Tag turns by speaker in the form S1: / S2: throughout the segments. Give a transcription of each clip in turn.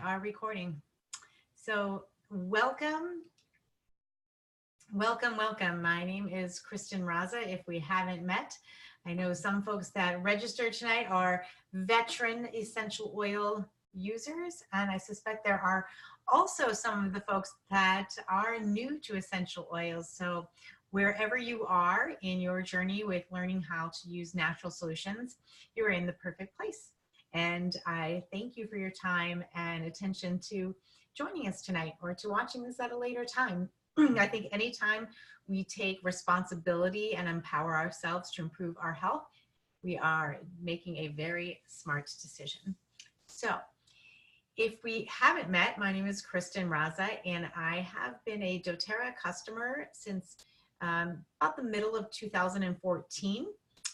S1: are recording. So welcome. My name is Kristen Raza. If we haven't met, I know some folks that registered tonight are veteran essential oil users, and I suspect there are also some of the folks that are new to essential oils. So wherever you are in your journey with learning how to use natural solutions, you're in the perfect place. And I thank you for your time and attention to joining us tonight or to watching this at a later time. I think anytime we take responsibility and empower ourselves to improve our health, we are making a very smart decision. So if we haven't met, my name is Kristen Raza, and I have been a doTERRA customer since about the middle of 2014.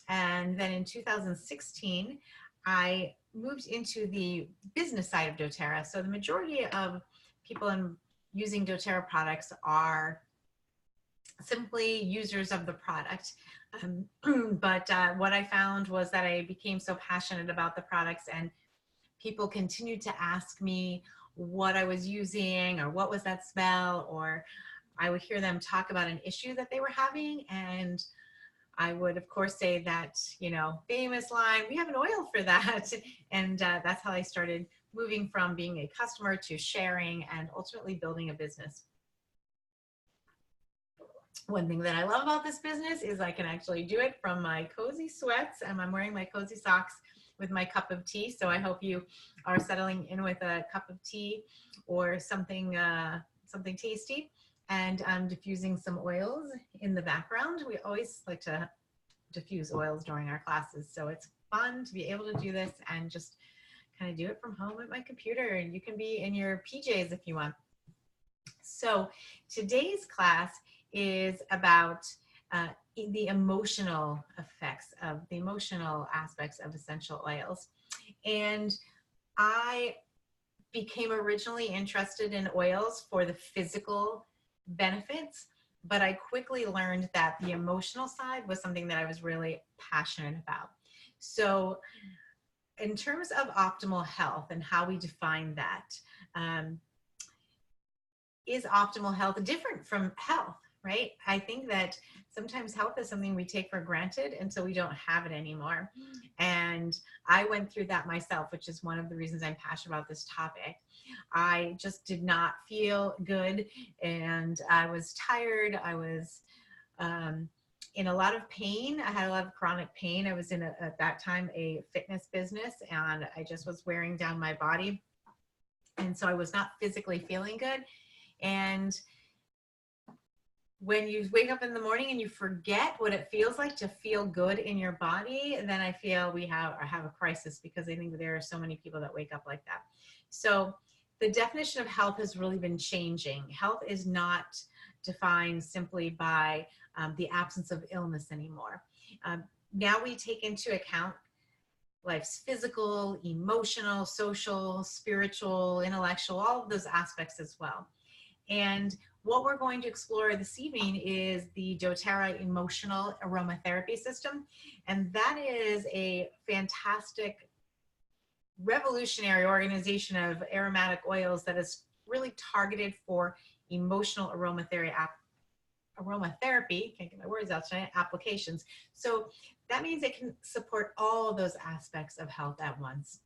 S1: And then in 2016, I moved into the business side of doTERRA. So the majority of people using doTERRA products are simply users of the product. But what I found was that I became so passionate about the products, and people continued to ask me what I was using or what was that smell, or I would hear them talk about an issue that they were having, and I would, of course, say that, famous line, we have an oil for that. And that's how I started moving from being a customer to sharing and ultimately building a business. One thing that I love about this business is I can actually do it from my cozy sweats, and I'm wearing my cozy socks with my cup of tea. So I hope you are settling in with a cup of tea or something tasty. And I'm diffusing some oils in the background. We always like to diffuse oils during our classes. So it's fun to be able to do this and just kind of do it from home at my computer. And you can be in your PJs if you want. So today's class is about the emotional effects of the emotional aspects of essential oils. And I became originally interested in oils for the physical benefits, but I quickly learned that the emotional side was something that I was really passionate about. So in terms of optimal health and how we define that, is optimal health different from health, right? I think that sometimes health is something we take for granted until we don't have it anymore. And I went through that myself, which is one of the reasons I'm passionate about this topic. I just did not feel good, and I was tired. I was in a lot of pain. I had a lot of chronic pain. I was in, at that time, a fitness business, and I just was wearing down my body. And so I was not physically feeling good. And when you wake up in the morning and you forget what it feels like to feel good in your body, then I feel we have a crisis, because I think that there are so many people that wake up like that. So the definition of health has really been changing. Health is not defined simply by the absence of illness anymore. Now we take into account life's physical, emotional, social, spiritual, intellectual, all of those aspects as well. And what we're going to explore this evening is the doTERRA Emotional Aromatherapy System. And that is a fantastic, revolutionary organization of aromatic oils that is really targeted for emotional aromatherapy, can't get my words out tonight, applications. So that means it can support all of those aspects of health at once.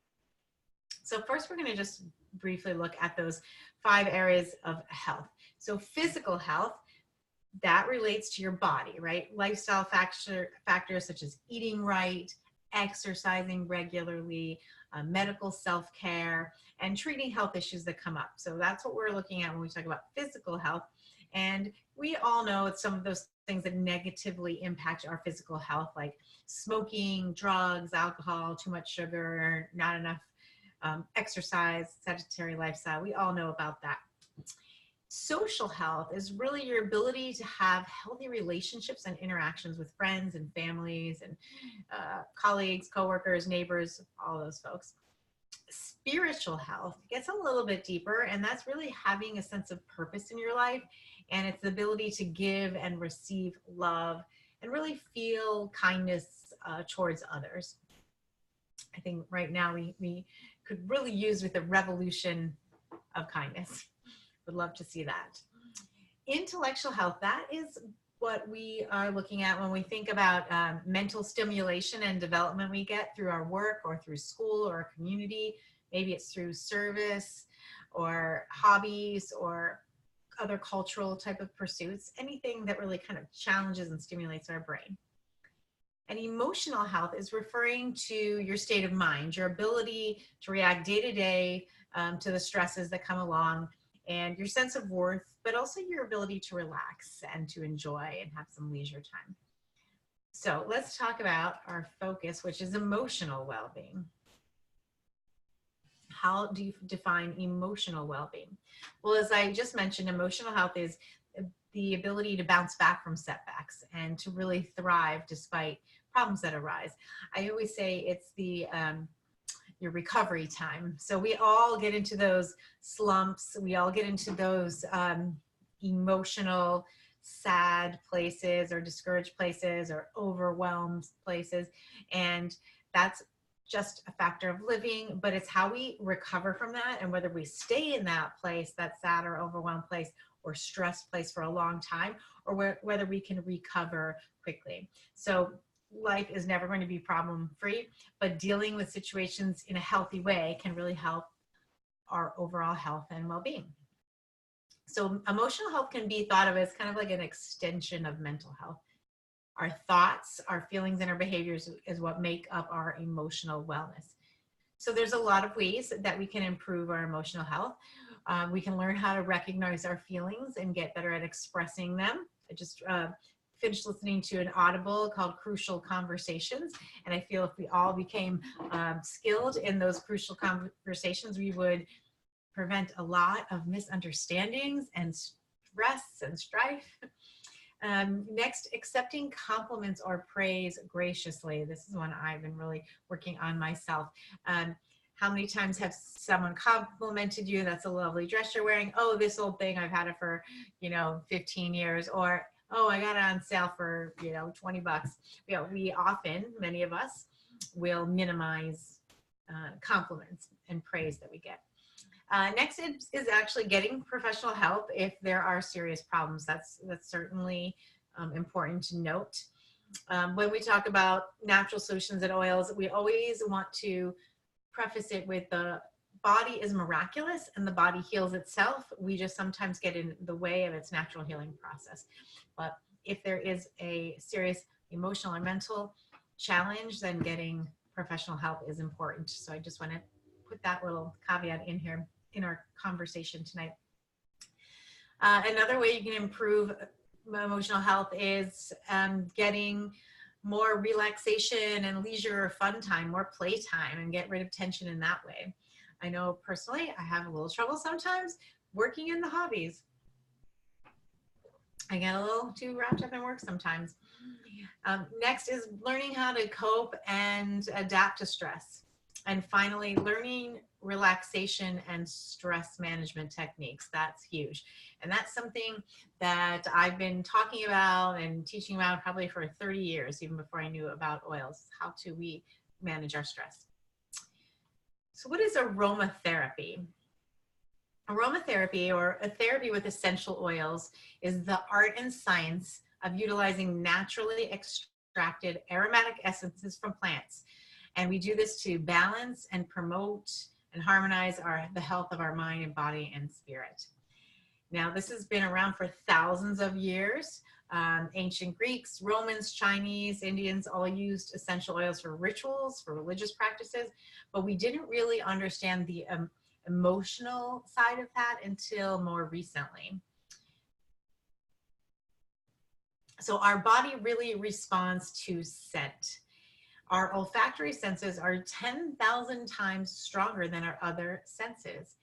S1: So first, we're going to just briefly look at those 5 areas of health. So physical health, that relates to your body, right? Lifestyle factors such as eating right, exercising regularly, medical self-care, and treating health issues that come up. So that's what we're looking at when we talk about physical health. And we all know some of those things that negatively impact our physical health, like smoking, drugs, alcohol, too much sugar, not enough exercise, sedentary lifestyle. We all know about that. Social health is really your ability to have healthy relationships and interactions with friends and families and colleagues, coworkers, neighbors, all those folks. Spiritual health gets a little bit deeper, and that's really having a sense of purpose in your life, and it's the ability to give and receive love and really feel kindness towards others. I think right now we could really use with the revolution of kindness. Would love to see that. Intellectual health, that is what we are looking at when we think about mental stimulation and development we get through our work or through school or our community. Maybe it's through service or hobbies or other cultural type of pursuits, anything that really kind of challenges and stimulates our brain. And emotional health is referring to your state of mind, your ability to react day to day to the stresses that come along, and your sense of worth, but also your ability to relax and to enjoy and have some leisure time. So let's talk about our focus, which is emotional well-being. How do you define emotional well-being? Well, as I just mentioned, emotional health is the ability to bounce back from setbacks and to really thrive despite problems that arise. I always say it's your recovery time. So we all get into those slumps. We all get into those emotional, sad places or discouraged places or overwhelmed places. And that's just a factor of living, but it's how we recover from that and whether we stay in that place, that sad or overwhelmed place or stressed place for a long time, or whether we can recover quickly. So life is never going to be problem free, but dealing with situations in a healthy way can really help our overall health and well-being. So emotional health can be thought of as kind of like an extension of mental health. Our thoughts, our feelings, and our behaviors is what make up our emotional wellness. So there's a lot of ways that we can improve our emotional health. We can learn how to recognize our feelings and get better at expressing them. I just finished listening to an Audible called Crucial Conversations, and I feel if we all became skilled in those crucial conversations, we would prevent a lot of misunderstandings and stress and strife. Next, accepting compliments or praise graciously. This is one I've been really working on myself. How many times have someone complimented you? That's a lovely dress you're wearing. Oh, this old thing, I've had it for, 15 years. Or, oh, I got it on sale for, $20. We often, many of us, will minimize compliments and praise that we get. Next is actually getting professional help if there are serious problems. That's certainly important to note. When we talk about natural solutions and oils, we always want to preface it with the body is miraculous and the body heals itself. We just sometimes get in the way of its natural healing process. But if there is a serious emotional or mental challenge, then getting professional help is important. So I just want to put that little caveat in here in our conversation tonight. Another way you can improve emotional health is getting more relaxation and leisure or fun time, more play time, and get rid of tension in that way. I know personally, I have a little trouble sometimes working in the hobbies. I get a little too wrapped up in work sometimes. Next is learning how to cope and adapt to stress. And finally, learning relaxation and stress management techniques. That's huge. And that's something that I've been talking about and teaching about probably for 30 years, even before I knew about oils. How do we manage our stress? So what is aromatherapy? Aromatherapy, or a therapy with essential oils, is the art and science of utilizing naturally extracted aromatic essences from plants. And we do this to balance and promote and harmonize the health of our mind and body and spirit. Now, this has been around for thousands of years. Ancient Greeks, Romans, Chinese, Indians all used essential oils for rituals, for religious practices, but we didn't really understand the emotional side of that until more recently. So our body really responds to scent. Our olfactory senses are 10,000 times stronger than our other senses.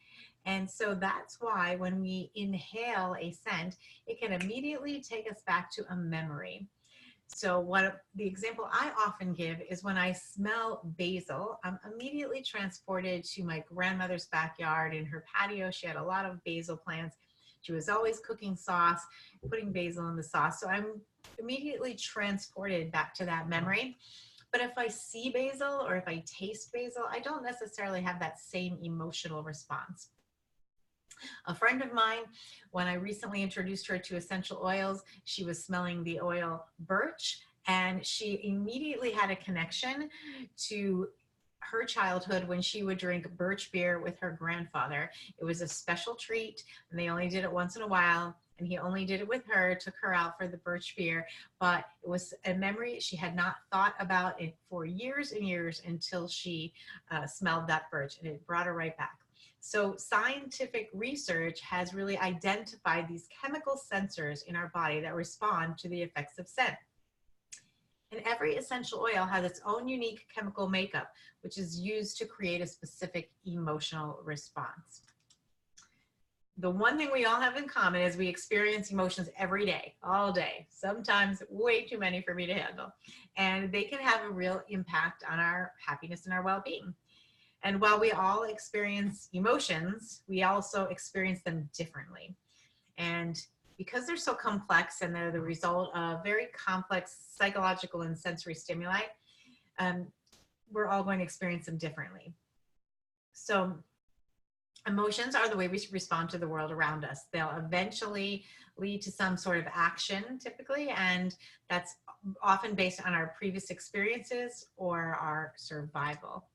S1: And so that's why when we inhale a scent, it can immediately take us back to a memory. So the example I often give is when I smell basil, I'm immediately transported to my grandmother's backyard. In her patio, she had a lot of basil plants. She was always cooking sauce, putting basil in the sauce. So I'm immediately transported back to that memory. But if I see basil or if I taste basil, I don't necessarily have that same emotional response. A friend of mine, when I recently introduced her to essential oils, she was smelling the oil birch, and she immediately had a connection to her childhood when she would drink birch beer with her grandfather. It was a special treat, and they only did it once in a while. And he only did it with her, took her out for the birch beer. But it was a memory she had not thought about it for years and years until she smelled that birch, and it brought her right back. So scientific research has really identified these chemical sensors in our body that respond to the effects of scent. And every essential oil has its own unique chemical makeup, which is used to create a specific emotional response. The one thing we all have in common is we experience emotions every day, all day, sometimes way too many for me to handle. And they can have a real impact on our happiness and our well-being. And while we all experience emotions, we also experience them differently. And because they're so complex and they're the result of very complex psychological and sensory stimuli, we're all going to experience them differently. So emotions are the way we respond to the world around us. They'll eventually lead to some sort of action, typically, and that's often based on our previous experiences or our survival.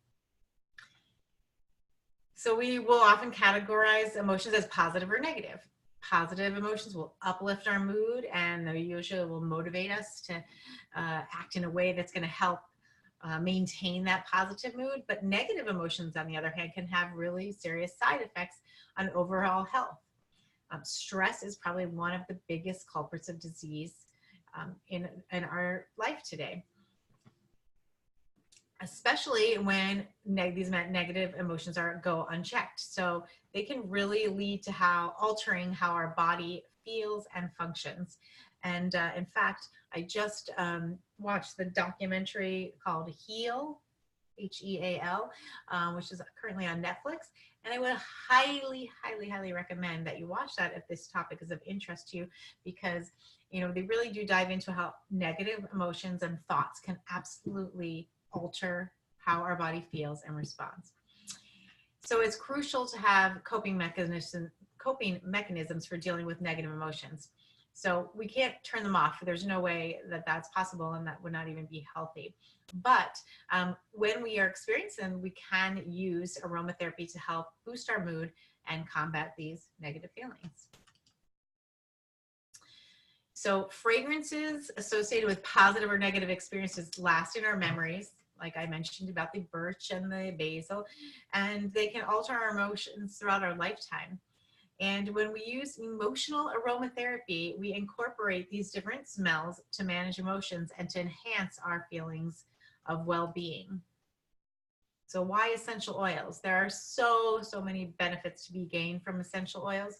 S1: So we will often categorize emotions as positive or negative. Positive emotions will uplift our mood, and they usually will motivate us to act in a way that's going to help maintain that positive mood. But negative emotions, on the other hand, can have really serious side effects on overall health. Stress is probably one of the biggest culprits of disease in our life today, especially when these negative emotions go unchecked. So they can really lead to altering how our body feels and functions. And in fact, I just watched the documentary called Heal, Heal, which is currently on Netflix. And I would highly, highly, highly recommend that you watch that if this topic is of interest to you, because they really do dive into how negative emotions and thoughts can absolutely alter how our body feels and responds. So it's crucial to have coping mechanisms for dealing with negative emotions. So we can't turn them off. There's no way that that's possible, and that would not even be healthy. But when we are experiencing them, we can use aromatherapy to help boost our mood and combat these negative feelings. So fragrances associated with positive or negative experiences last in our memories, like I mentioned about the birch and the basil, and they can alter our emotions throughout our lifetime. And when we use emotional aromatherapy, we incorporate these different smells to manage emotions and to enhance our feelings of well-being. So why essential oils? There are so many benefits to be gained from essential oils.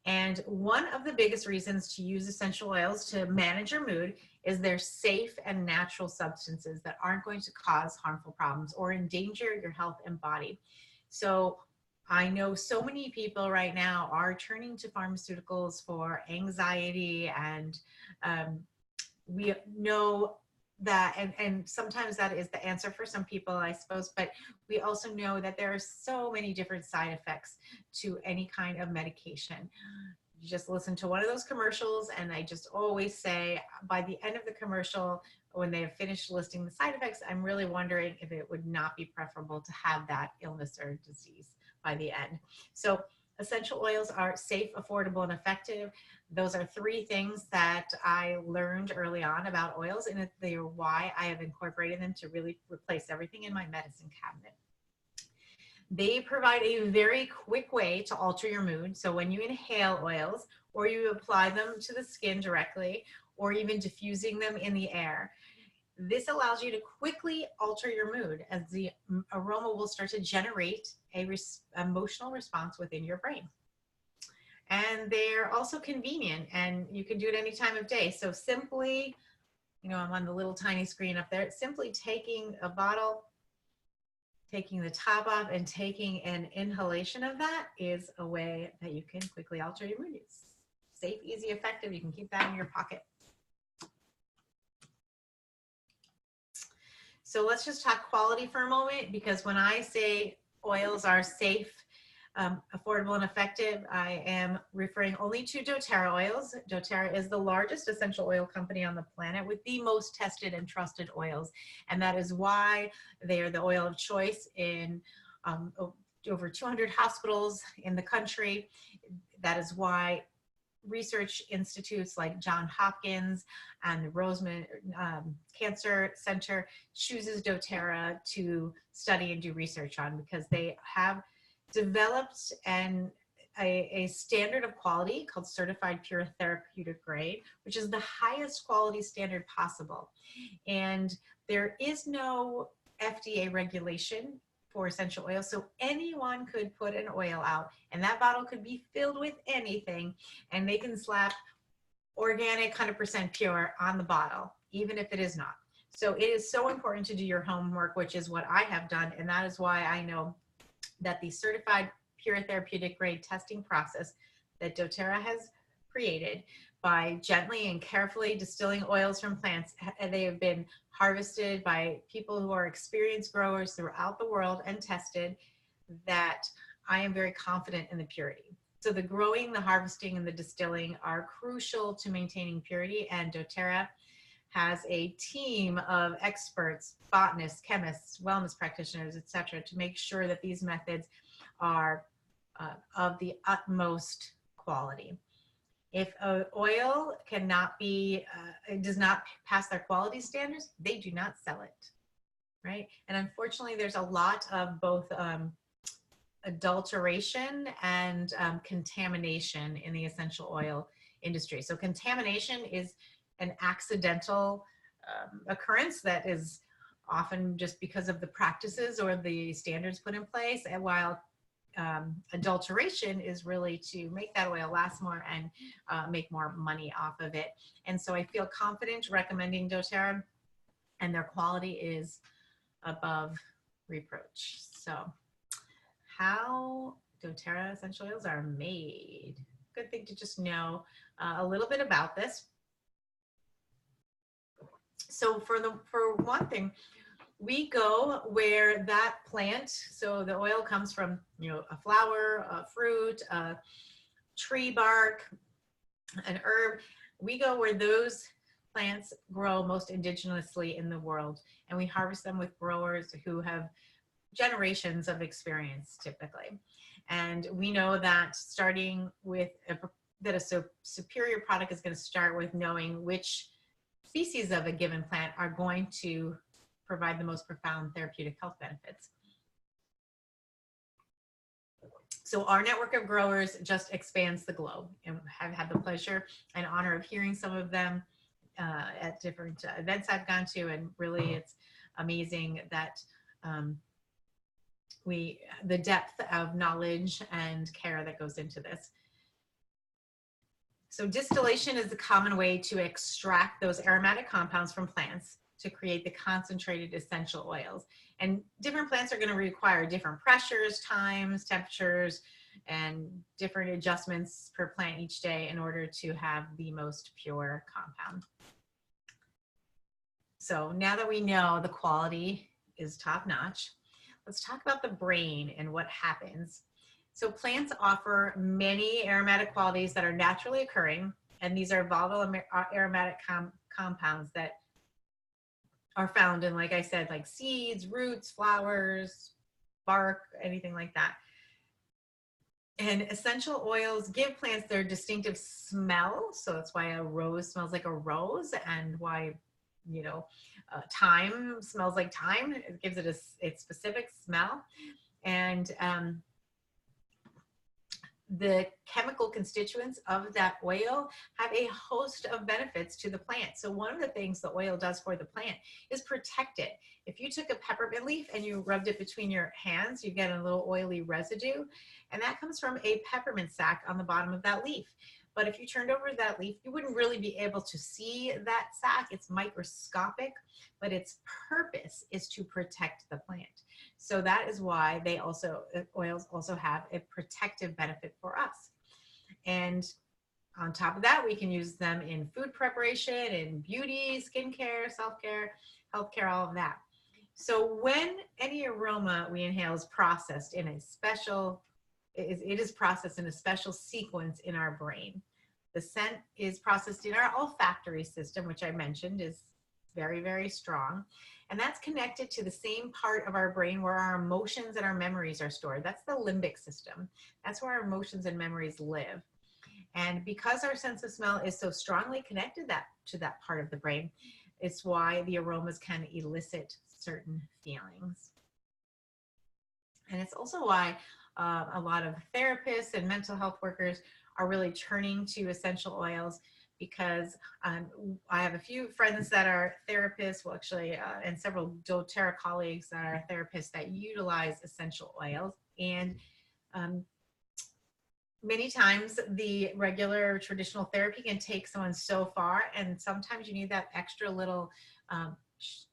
S1: And one of the biggest reasons to use essential oils to manage your mood is they're safe and natural substances that aren't going to cause harmful problems or endanger your health and body. So I know so many people right now are turning to pharmaceuticals for anxiety, and we know that, and sometimes that is the answer for some people, I suppose, but we also know that there are so many different side effects to any kind of medication. You just listen to one of those commercials, and I just always say, by the end of the commercial, when they have finished listing the side effects, I'm really wondering if it would not be preferable to have that illness or disease by the end. So essential oils are safe, affordable, and effective. Those are three things that I learned early on about oils, and they are why I have incorporated them to really replace everything in my medicine cabinet. They provide a very quick way to alter your mood. So when you inhale oils, or you apply them to the skin directly, or even diffusing them in the air, this allows you to quickly alter your mood, as the aroma will start to generate a emotional response within your brain. And they're also convenient, and you can do it any time of day. So simply, I'm on the little tiny screen up there, simply taking a bottle, taking the top off, and taking an inhalation of that is a way that you can quickly alter your mood. It's safe, easy, effective. You can keep that in your pocket. So let's just talk quality for a moment, because when I say oils are safe, affordable and effective, I am referring only to doTERRA oils. doTERRA is the largest essential oil company on the planet with the most tested and trusted oils. And that is why they are the oil of choice in over 200 hospitals in the country. That is why research institutes like Johns Hopkins and the Roseman Cancer Center chooses doTERRA to study and do research on, because they have developed a standard of quality called certified pure therapeutic grade, which is the highest quality standard possible. And there is no FDA regulation for essential oils, so anyone could put an oil out, and that bottle could be filled with anything, and they can slap organic 100% pure on the bottle, even if it is not. So it is so important to do your homework, which is what I have done, and that is why I know that the certified pure therapeutic grade testing process that doTERRA has created by gently and carefully distilling oils from plants, they have been harvested by people who are experienced growers throughout the world and tested, that I am very confident in the purity. So the growing, the harvesting, and the distilling are crucial to maintaining purity, and doTERRA has a team of experts, botanists, chemists, wellness practitioners, etc., to make sure that these methods are of the utmost quality. If an oil cannot be, it does not pass their quality standards, they do not sell it, right? And unfortunately, there's a lot of both adulteration and contamination in the essential oil industry. So contamination is an accidental occurrence that is often just because of the practices or the standards put in place, and while adulteration is really to make that oil last more and make more money off of it. And so I feel confident recommending doTERRA, and their quality is above reproach. So how doTERRA essential oils are made. Good thing to just know a little bit about this. So for one thing, we go where that plant, so the oil comes from, a flower, a fruit, a tree bark, an herb. We go where those plants grow most indigenously in the world, and we harvest them with growers who have generations of experience typically. And we know that starting with that a superior product is going to start with knowing which species of a given plant are going to provide the most profound therapeutic health benefits. So our network of growers just expands the globe, and I've had the pleasure and honor of hearing some of them at different events I've gone to, and really it's amazing that the depth of knowledge and care that goes into this. So distillation is the common way to extract those aromatic compounds from plants to create the concentrated essential oils. And different plants are going to require different pressures, times, temperatures, and different adjustments per plant each day in order to have the most pure compound. So now that we know the quality is top notch, let's talk about the brain and what happens. So plants offer many aromatic qualities that are naturally occurring, and these are volatile aromatic compounds that are found in, like I said, like seeds, roots, flowers, bark, anything like that. And essential oils give plants their distinctive smell. So that's why a rose smells like a rose, and why, thyme smells like thyme. It gives it a specific smell. And the chemical constituents of that oil have a host of benefits to the plant. So one of the things the oil does for the plant is protect it. If you took a peppermint leaf and you rubbed it between your hands, you get a little oily residue, and that comes from a peppermint sac on the bottom of that leaf. But if you turned over that leaf, you wouldn't really be able to see that sac. It's microscopic, but its purpose is to protect the plant. So that is why oils also have a protective benefit for us. And on top of that, we can use them in food preparation, in beauty, skincare, self-care, healthcare, all of that. So when any aroma we inhale is processed in a special it is processed in a special sequence in our brain. The scent is processed in our olfactory system, which I mentioned is very, very strong. And that's connected to the same part of our brain where our emotions and our memories are stored. That's the limbic system. That's where our emotions and memories live. And because our sense of smell is so strongly connected to that part of the brain, it's why the aromas can elicit certain feelings. And it's also why a lot of therapists and mental health workers are really turning to essential oils, because I have a few friends that are therapists, well, actually, and several doTERRA colleagues that are therapists that utilize essential oils. And many times the regular traditional therapy can take someone so far, and sometimes you need that extra little,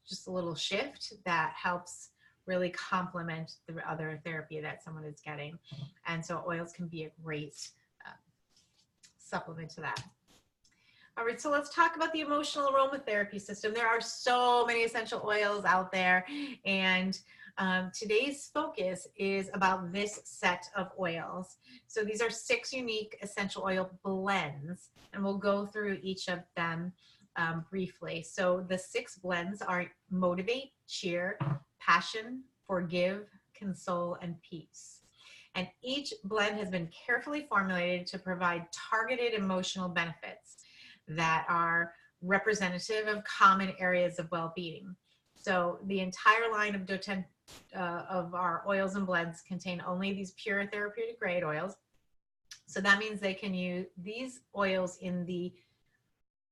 S1: just a little shift that helps really complement the other therapy that someone is getting. And so oils can be a great supplement to that. All right, so let's talk about the emotional aromatherapy system. There are so many essential oils out there, and today's focus is about this set of oils. So these are 6 unique essential oil blends, and we'll go through each of them briefly. So the 6 blends are Motivate, Cheer, Passion, Forgive, Console, and Peace. And each blend has been carefully formulated to provide targeted emotional benefits that are representative of common areas of well-being. So the entire line of doTERRA of our oils and blends contain only these pure therapeutic grade oils. So that means they can use these oils in the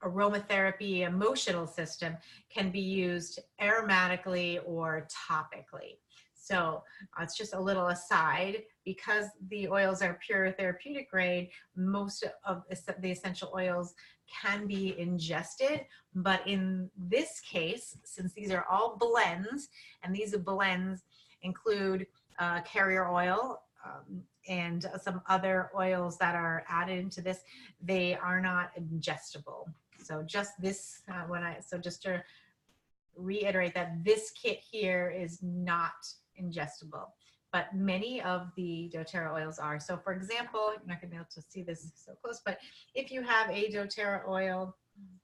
S1: aromatherapy emotional system, can be used aromatically or topically. So it's just a little aside, because the oils are pure therapeutic grade, most of the essential oils can be ingested. But in this case, since these are all blends, and these blends include carrier oil and some other oils that are added into this, they are not ingestible. So just this, so just to reiterate that this kit here is not ingestible, but many of the doTERRA oils are. So for example, you're not gonna be able to see this so close, but if you have a doTERRA oil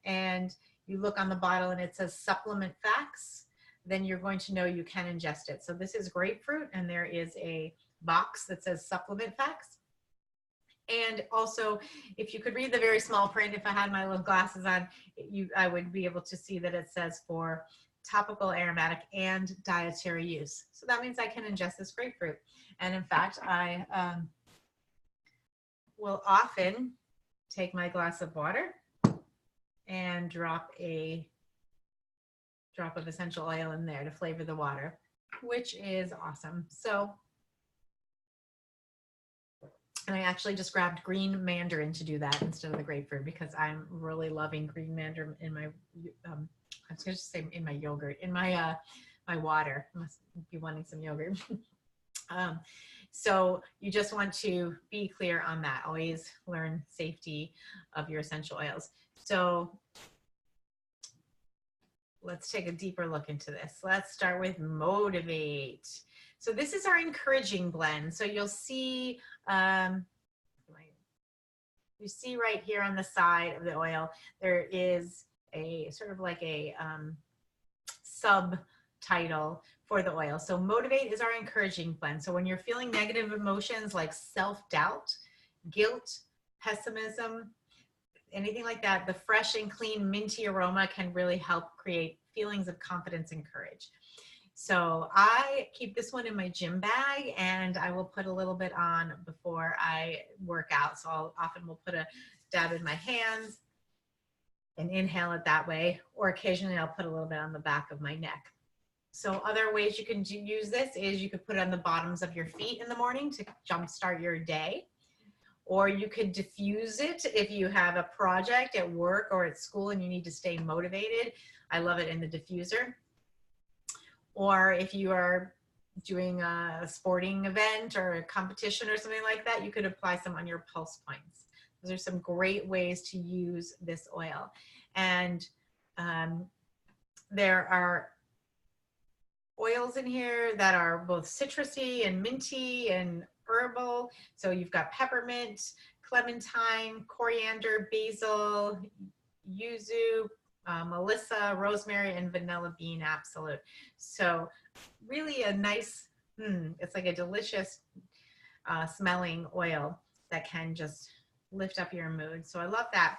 S1: and you look on the bottle and it says supplement facts, then you're going to know you can ingest it. So this is grapefruit, and there is a box that says supplement facts. And also, if you could read the very small print, if I had my little glasses on, I would be able to see that it says for topical, aromatic, and dietary use. So that means I can ingest this grapefruit. And in fact, I will often take my glass of water and drop a drop of essential oil in there to flavor the water, which is awesome. So, and I actually just grabbed green mandarin to do that instead of the grapefruit, because I'm really loving green mandarin in my, I was going to say in my yogurt, in my my water. I must be wanting some yogurt. So you just want to be clear on that. Always learn safety of your essential oils. So let's take a deeper look into this. Let's start with Motivate. So this is our encouraging blend. So you'll see, you see right here on the side of the oil, there is a sort of like a subtitle for the oil. So Motivate is our encouraging blend. So when you're feeling negative emotions like self-doubt, guilt, pessimism, anything like that, the fresh and clean minty aroma can really help create feelings of confidence and courage. So I keep this one in my gym bag, and I will put a little bit on before I work out. So I'll often will put a dab in my hands and inhale it that way, or occasionally I'll put a little bit on the back of my neck. So other ways you can use this is you could put it on the bottoms of your feet in the morning to jumpstart your day. Or you could diffuse it if you have a project at work or at school and you need to stay motivated. I love it in the diffuser. Or if you are doing a sporting event or a competition or something like that, you could apply some on your pulse points. Those are some great ways to use this oil. And there are oils in here that are both citrusy and minty and herbal. So you've got peppermint, clementine, coriander, basil, yuzu, melissa, rosemary, and vanilla bean absolute. So really a nice, it's like a delicious smelling oil that can just lift up your mood. So I love that.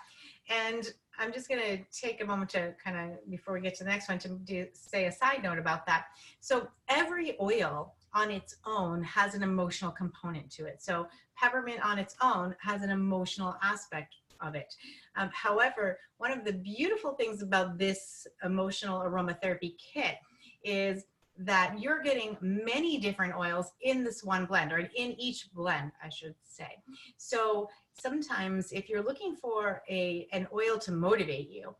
S1: And I'm just going to take a moment to kind of, before we get to the next one, to say a side note about that. So every oil on its own has an emotional component to it. So peppermint on its own has an emotional aspect of it. However, one of the beautiful things about this emotional aromatherapy kit is that you're getting many different oils in this one blend, or in each blend, I should say. So sometimes if you're looking for an oil to motivate you,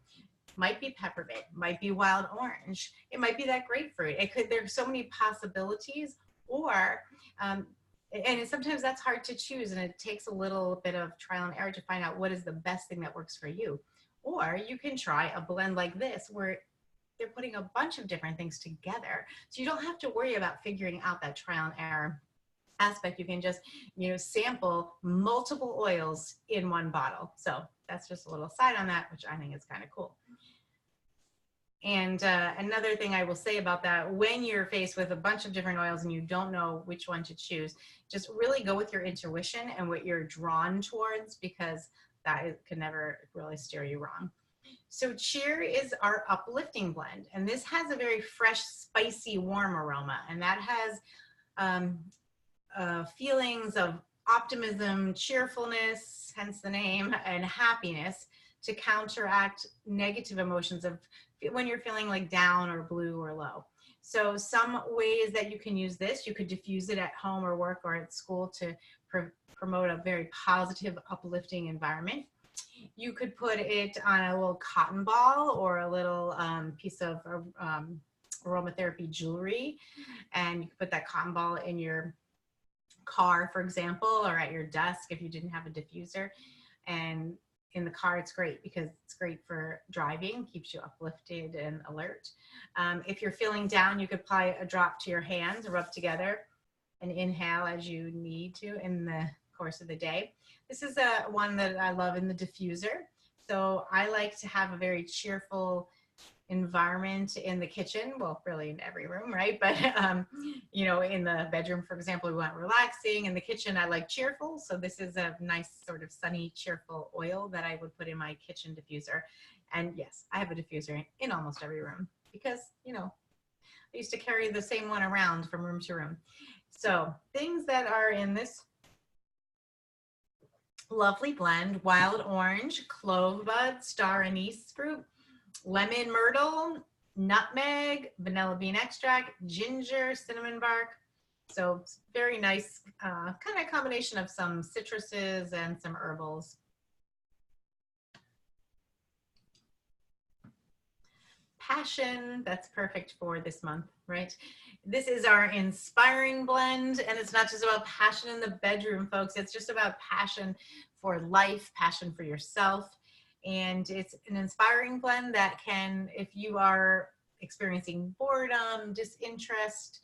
S1: might be peppermint, might be wild orange, it might be that grapefruit. There's so many possibilities, or and sometimes that's hard to choose, and it takes a little bit of trial and error to find out what is the best thing that works for you. Or you can try a blend like this where they're putting a bunch of different things together. So you don't have to worry about figuring out that trial and error aspect. You can just, sample multiple oils in one bottle. So that's just a little side on that, which I think is kind of cool. And another thing I will say about that, when you're faced with a bunch of different oils and you don't know which one to choose, just really go with your intuition and what you're drawn towards, because that can never really steer you wrong. So Cheer is our uplifting blend, and this has a very fresh, spicy, warm aroma, and that has feelings of optimism, cheerfulness, hence the name, and happiness to counteract negative emotions of when you're feeling like down or blue or low. So some ways that you can use this, you could diffuse it at home or work or at school to promote a very positive, uplifting environment. You could put it on a little cotton ball or a little piece of aromatherapy jewelry, and you could put that cotton ball in your car, for example, or at your desk if you didn't have a diffuser. And in the car, it's great because it's great for driving, keeps you uplifted and alert. If you're feeling down, you could apply a drop to your hands, rub together, and inhale as you need to in the course of the day. This is one that I love in the diffuser. So I like to have a very cheerful environment in the kitchen. Well, really in every room, right? But, in the bedroom, for example, we want relaxing. In the kitchen, I like cheerful. So this is a nice sort of sunny, cheerful oil that I would put in my kitchen diffuser. And yes, I have a diffuser in almost every room because, I used to carry the same one around from room to room. So things that are in this lovely blend: wild orange, clove bud, star anise fruit, lemon myrtle, nutmeg, vanilla bean extract, ginger, cinnamon bark. So very nice kind of combination of some citruses and some herbals. Passion, that's perfect for this month, right? This is our inspiring blend, and it's not just about passion in the bedroom, folks. It's just about passion for life, passion for yourself. And it's an inspiring blend that can, if you are experiencing boredom, disinterest,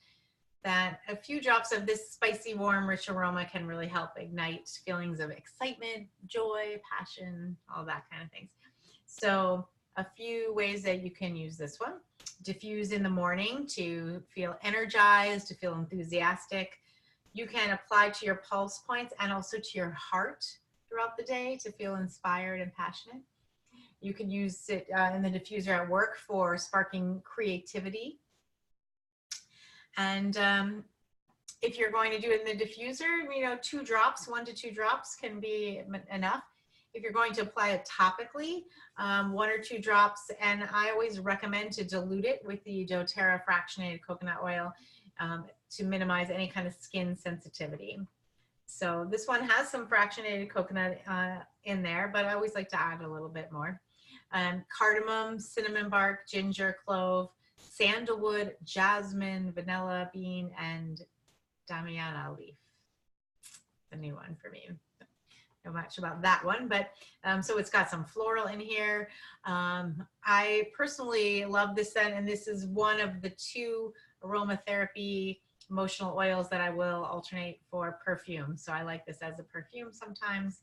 S1: that a few drops of this spicy, warm, rich aroma can really help ignite feelings of excitement, joy, passion, all that kind of things. So a few ways that you can use this one: diffuse in the morning to feel energized, to feel enthusiastic. You can apply to your pulse points and also to your heart throughout the day to feel inspired and passionate. You can use it in the diffuser at work for sparking creativity. And if you're going to do it in the diffuser, 2 drops, 1 to 2 drops can be enough. If you're going to apply it topically, 1 or 2 drops, and I always recommend to dilute it with the doTERRA fractionated coconut oil to minimize any kind of skin sensitivity. So this one has some fractionated coconut in there, but I always like to add a little bit more. Cardamom, cinnamon bark, ginger, clove, sandalwood, jasmine, vanilla bean, and damiana leaf. The new one for me. Know much about that one, but so it's got some floral in here. I personally love this scent, and this is one of the 2 aromatherapy emotional oils that I will alternate for perfume. So I like this as a perfume sometimes.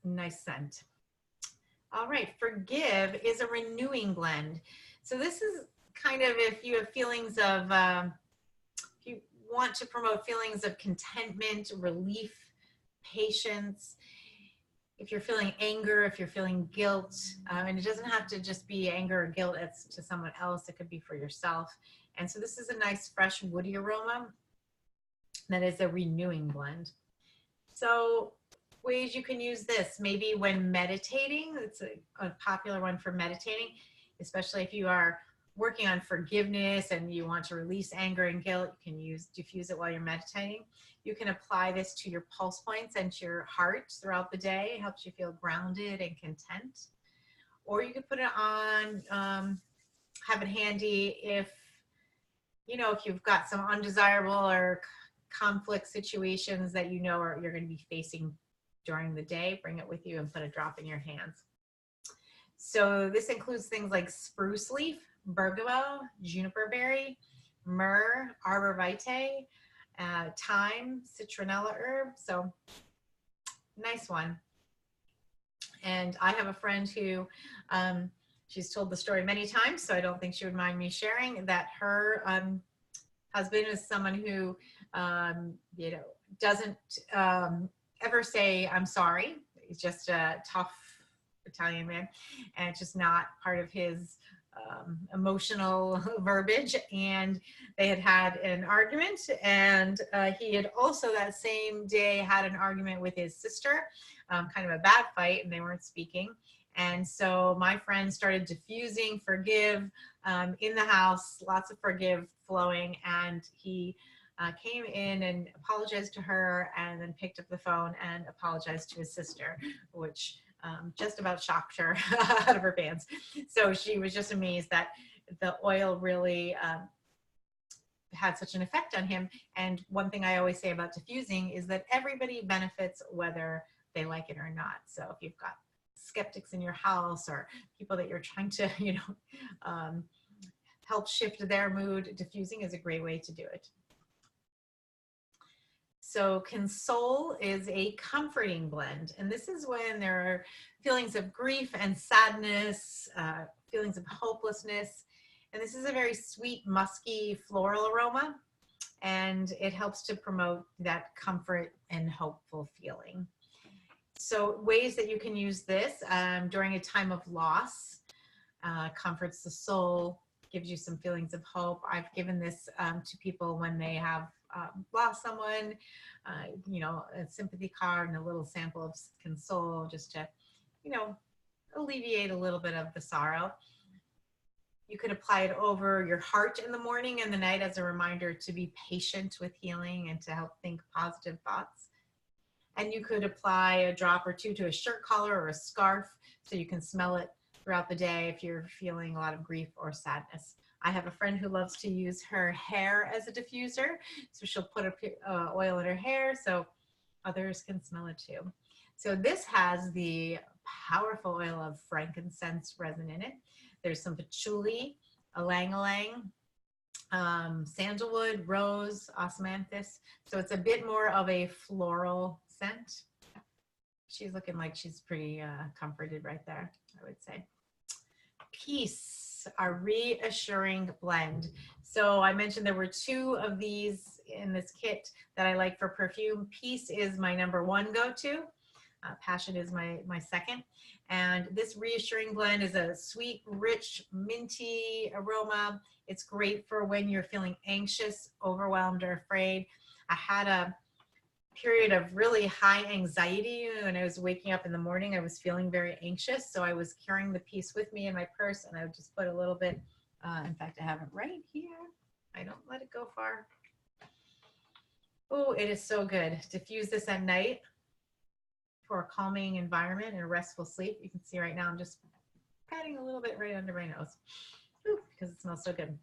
S1: Nice scent. All right, Forgive is a renewing blend. So this is kind of if you have feelings of, if you want to promote feelings of contentment, relief, patience, if you're feeling anger, if you're feeling guilt, and it doesn't have to just be anger or guilt, it's to someone else, it could be for yourself. And so this is a nice fresh woody aroma that is a renewing blend. So ways you can use this, maybe when meditating, it's a popular one for meditating, especially if you are working on forgiveness and you want to release anger and guilt, you can diffuse it while you're meditating. You can apply this to your pulse points and to your heart throughout the day. It helps you feel grounded and content. Or you could put it on, have it handy if, you know, if you've got some undesirable or conflict situations that you know you're going to be facing during the day, bring it with you and put a drop in your hands. So this includes things like spruce leaf, bergamot, juniper berry, myrrh, arbor vitae, thyme, citronella herb. So nice one. And I have a friend who, she's told the story many times, so I don't think she would mind me sharing, that her husband is someone who, you know, doesn't ever say, I'm sorry. He's just a tough Italian man, and it's just not part of his emotional verbiage. And they had an argument, and he had also that same day had an argument with his sister, kind of a bad fight, and they weren't speaking. And so my friend started diffusing Forgive in the house, lots of Forgive flowing, and he came in and apologized to her, and then picked up the phone and apologized to his sister, which just about shocked her out of her pants. So she was just amazed that the oil really had such an effect on him. And one thing I always say about diffusing is that everybody benefits whether they like it or not. So if you've got skeptics in your house or people that you're trying to, you know, help shift their mood, diffusing is a great way to do it. So Console is a comforting blend. And this is when there are feelings of grief and sadness, feelings of hopelessness. And this is a very sweet, musky, floral aroma. And it helps to promote that comfort and hopeful feeling. So ways that you can use this during a time of loss, comforts the soul, gives you some feelings of hope. I've given this to people when they have lost someone, you know, a sympathy card and a little sample of Console, just to, you know, alleviate a little bit of the sorrow. You could apply it over your heart in the morning and the night as a reminder to be patient with healing and to help think positive thoughts. And you could apply a drop or two to a shirt collar or a scarf so you can smell it throughout the day if you're feeling a lot of grief or sadness. I have a friend who loves to use her hair as a diffuser, so she'll put a oil in her hair so others can smell it too. So this has the powerful oil of frankincense resin in it. There's some patchouli, ylang-ylang, sandalwood, rose, osmanthus. So it's a bit more of a floral scent. She's looking like she's pretty comforted right there, I would say. Peace, our reassuring blend. So I mentioned there were two of these in this kit that I like for perfume. Peace is my #1 go-to. Passion is my second. And this reassuring blend is a sweet, rich, minty aroma. It's great for when you're feeling anxious, overwhelmed, or afraid. I had a period of really high anxiety when I was waking up in the morning. I was feeling very anxious, so I was carrying the Peace with me in my purse, and I would just put a little bit, in fact, I have it right here. I don't let it go far. Oh, it is so good. Diffuse this at night for a calming environment and a restful sleep. You can see right now I'm just patting a little bit right under my nose because it smells so good.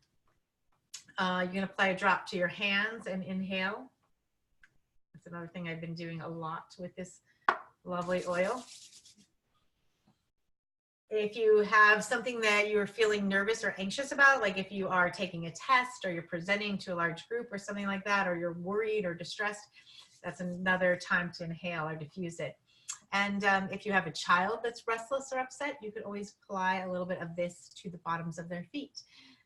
S1: You can apply a drop to your hands and inhale. That's another thing I've been doing a lot with this lovely oil. If you have something that you're feeling nervous or anxious about, like if you are taking a test or you're presenting to a large group or something like that, or you're worried or distressed, that's another time to inhale or diffuse it. And if you have a child that's restless or upset, you could always apply a little bit of this to the bottoms of their feet.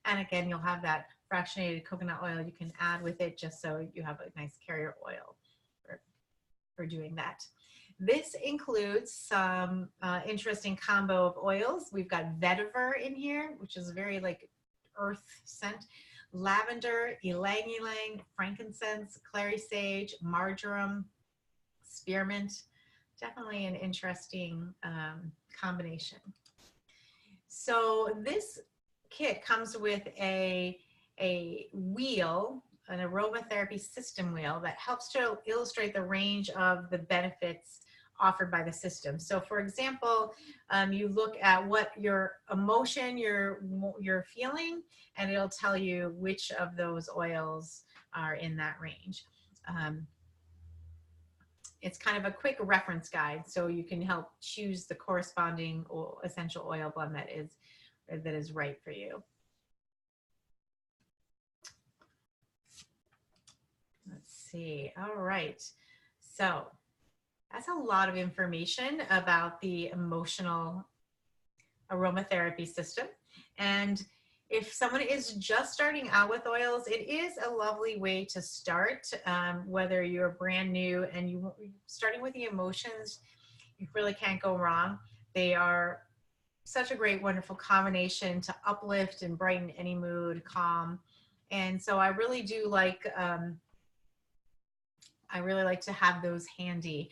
S1: And again, you'll have that fractionated coconut oil you can add with it, just so you have a nice carrier oil for doing that. This includes some interesting combo of oils. We've got vetiver in here, which is very like earth scent, lavender, ylang ylang, frankincense, clary sage, marjoram, spearmint. Definitely an interesting combination. So this kit comes with a wheel, an aromatherapy system wheel that helps to illustrate the range of the benefits offered by the system. So for example, you look at what your emotion you're feeling, and it'll tell you which of those oils are in that range. It's kind of a quick reference guide, so you can help choose the corresponding essential oil blend that is right for you. Let's see. All right. So that's a lot of information about the emotional aromatherapy system. And if someone is just starting out with oils, it is a lovely way to start, whether you're brand new and you're starting with the emotions, you really can't go wrong. They are such a great, wonderful combination to uplift and brighten any mood, calm. And so I really do like, to have those handy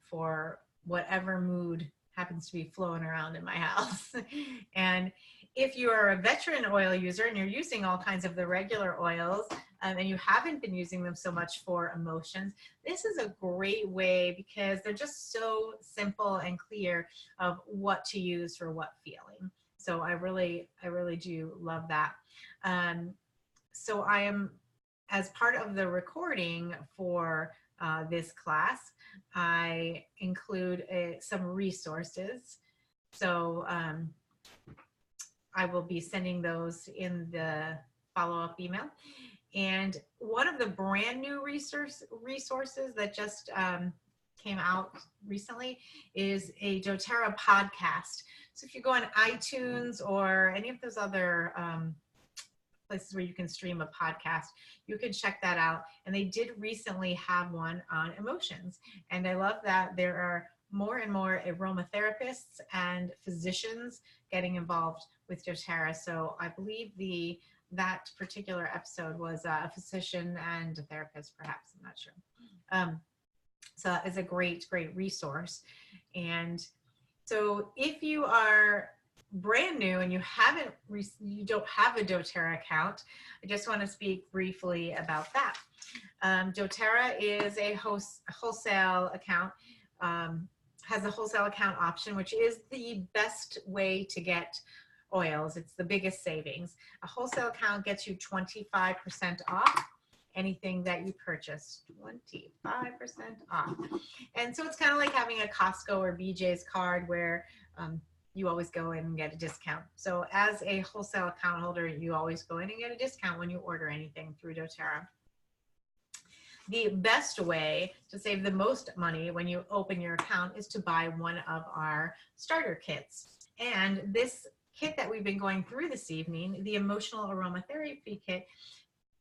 S1: for whatever mood happens to be flowing around in my house. And if you are a veteran oil user and you're using all kinds of the regular oils, and you haven't been using them so much for emotions, this is a great way because they're just so simple and clear of what to use for what feeling. So I really do love that. So I am, as part of the recording for this class, I include some resources. So I will be sending those in the follow-up email. And one of the brand new resources that just came out recently is a doTERRA podcast. So if you go on iTunes or any of those other places where you can stream a podcast, you can check that out. And they did recently have one on emotions. And I love that there are more and more aromatherapists and physicians getting involved with doTERRA. So I believe that particular episode was a physician and a therapist, perhaps, I'm not sure. So it's a great resource. And so if you are brand new and you don't have a doTERRA account, I just want to speak briefly about that. doTERRA is a wholesale account, has a wholesale account option, which is the best way to get oils. It's the biggest savings. A wholesale account gets you 25% off anything that you purchase, 25% off. And so it's kind of like having a Costco or BJ's card where you always go in and get a discount. So as a wholesale account holder, you always go in and get a discount when you order anything through doTERRA. The best way to save the most money when you open your account is to buy one of our starter kits. And this kit that we've been going through this evening, the Emotional Aromatherapy Kit,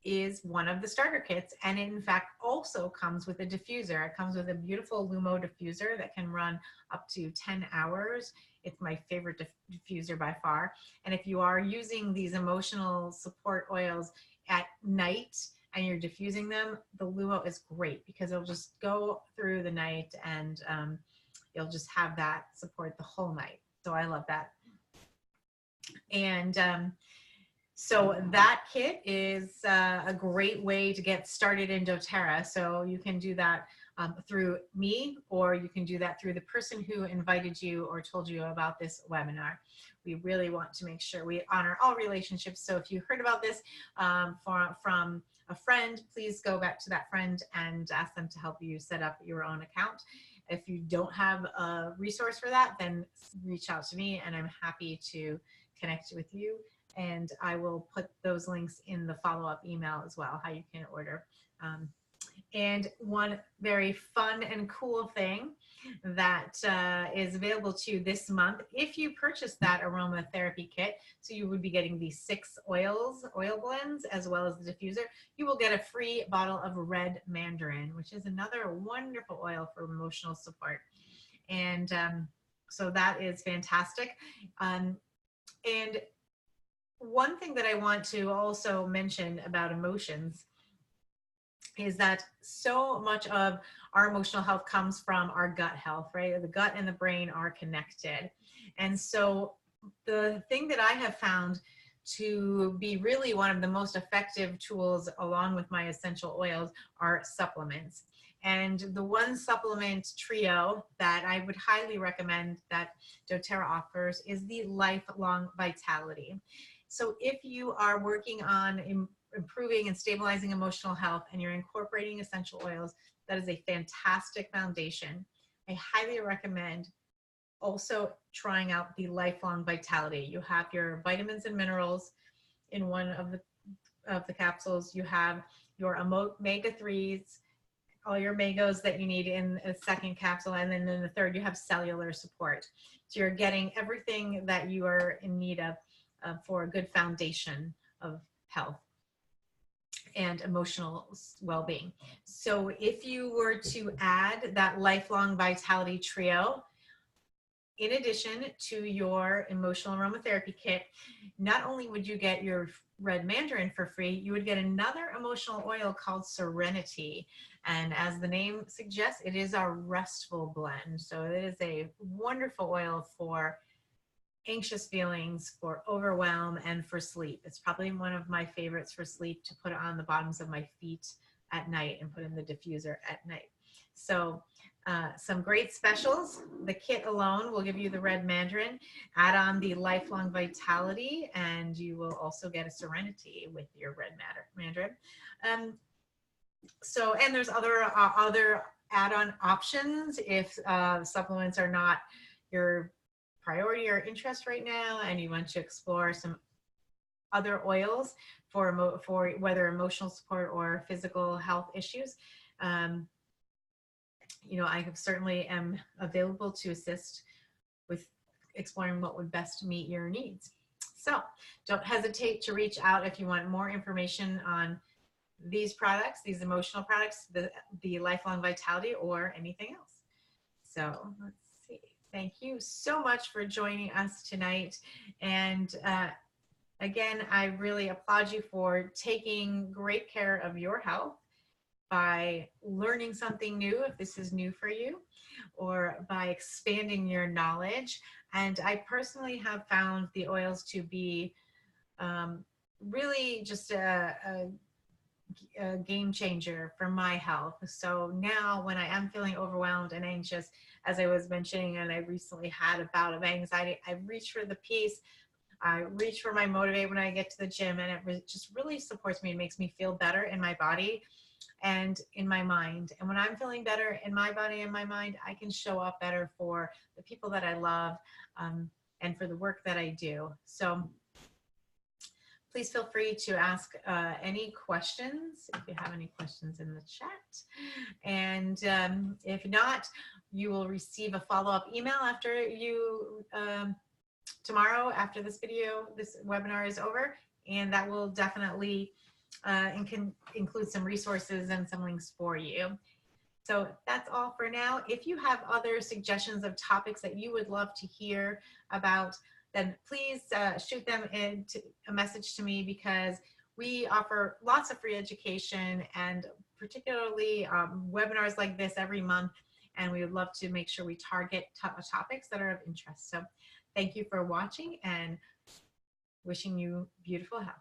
S1: is one of the starter kits, and it in fact also comes with a diffuser. It comes with a beautiful Lumo diffuser that can run up to 10 hours. It's my favorite diffuser by far. And if you are using these emotional support oils at night and you're diffusing them, the Lumo is great because it'll just go through the night and you'll just have that support the whole night. So I love that. And so that kit is a great way to get started in doTERRA. So you can do that through me, or you can do that through the person who invited you or told you about this webinar. We really want to make sure we honor all relationships. So if you heard about this from a friend, please go back to that friend and ask them to help you set up your own account. If you don't have a resource for that, then reach out to me and I'm happy to connect with you. And I will put those links in the follow-up email as well, how you can order. And one very fun and cool thing that is available to you this month, if you purchase that aromatherapy kit, so you would be getting these 6 oil blends, as well as the diffuser, you will get a free bottle of red mandarin, which is another wonderful oil for emotional support. And so that is fantastic. And one thing that I want to also mention about emotions is that so much of our emotional health comes from our gut health, right? The gut and the brain are connected. And so the thing that I have found to be really one of the most effective tools, along with my essential oils, are supplements. And the one supplement trio that I would highly recommend that doTERRA offers is the Lifelong Vitality. So if you are working on improving and stabilizing emotional health and you're incorporating essential oils, that is a fantastic foundation. I highly recommend also trying out the Lifelong Vitality. You have your vitamins and minerals in one of the capsules. You have your omega-3s, all your omegos that you need in a second capsule, and then in the third you have cellular support. So you're getting everything that you are in need of for a good foundation of health and emotional well-being. So if you were to add that Lifelong Vitality trio, in addition to your emotional aromatherapy kit, not only would you get your red mandarin for free, you would get another emotional oil called Serenity. And as the name suggests, it is a restful blend. So it is a wonderful oil for anxious feelings, for overwhelm, and for sleep. It's probably one of my favorites for sleep, to put on the bottoms of my feet at night and put in the diffuser at night. So some great specials. The kit alone will give you the red mandarin. Add on the Lifelong Vitality, and you will also get a Serenity with your red mandarin. So, and there's other add-on options if supplements are not your priority or interest right now, and you want to explore some other oils for whether emotional support or physical health issues. You know, I certainly am available to assist with exploring what would best meet your needs. So don't hesitate to reach out if you want more information on these products, these emotional products, the Lifelong Vitality, or anything else. So let's see. Thank you so much for joining us tonight. And again, I really applaud you for taking great care of your health by learning something new, if this is new for you, or by expanding your knowledge. And I personally have found the oils to be really just a game changer for my health. So now when I am feeling overwhelmed and anxious, as I was mentioning, and I recently had a bout of anxiety, I reach for the peace. I reach for my Motivate when I get to the gym, and it just really supports me and makes me feel better in my body and in my mind. And when I'm feeling better in my body and my mind, I can show up better for the people that I love and for the work that I do. So please feel free to ask any questions if you have any questions in the chat. And if not, you will receive a follow-up email after you tomorrow, after this webinar is over, and that will definitely and can include some resources and some links for you. So that's all for now. If you have other suggestions of topics that you would love to hear about, then please shoot them into a message to me, because we offer lots of free education, and particularly webinars like this every month, and we would love to make sure we target topics that are of interest. So thank you for watching, and wishing you beautiful health.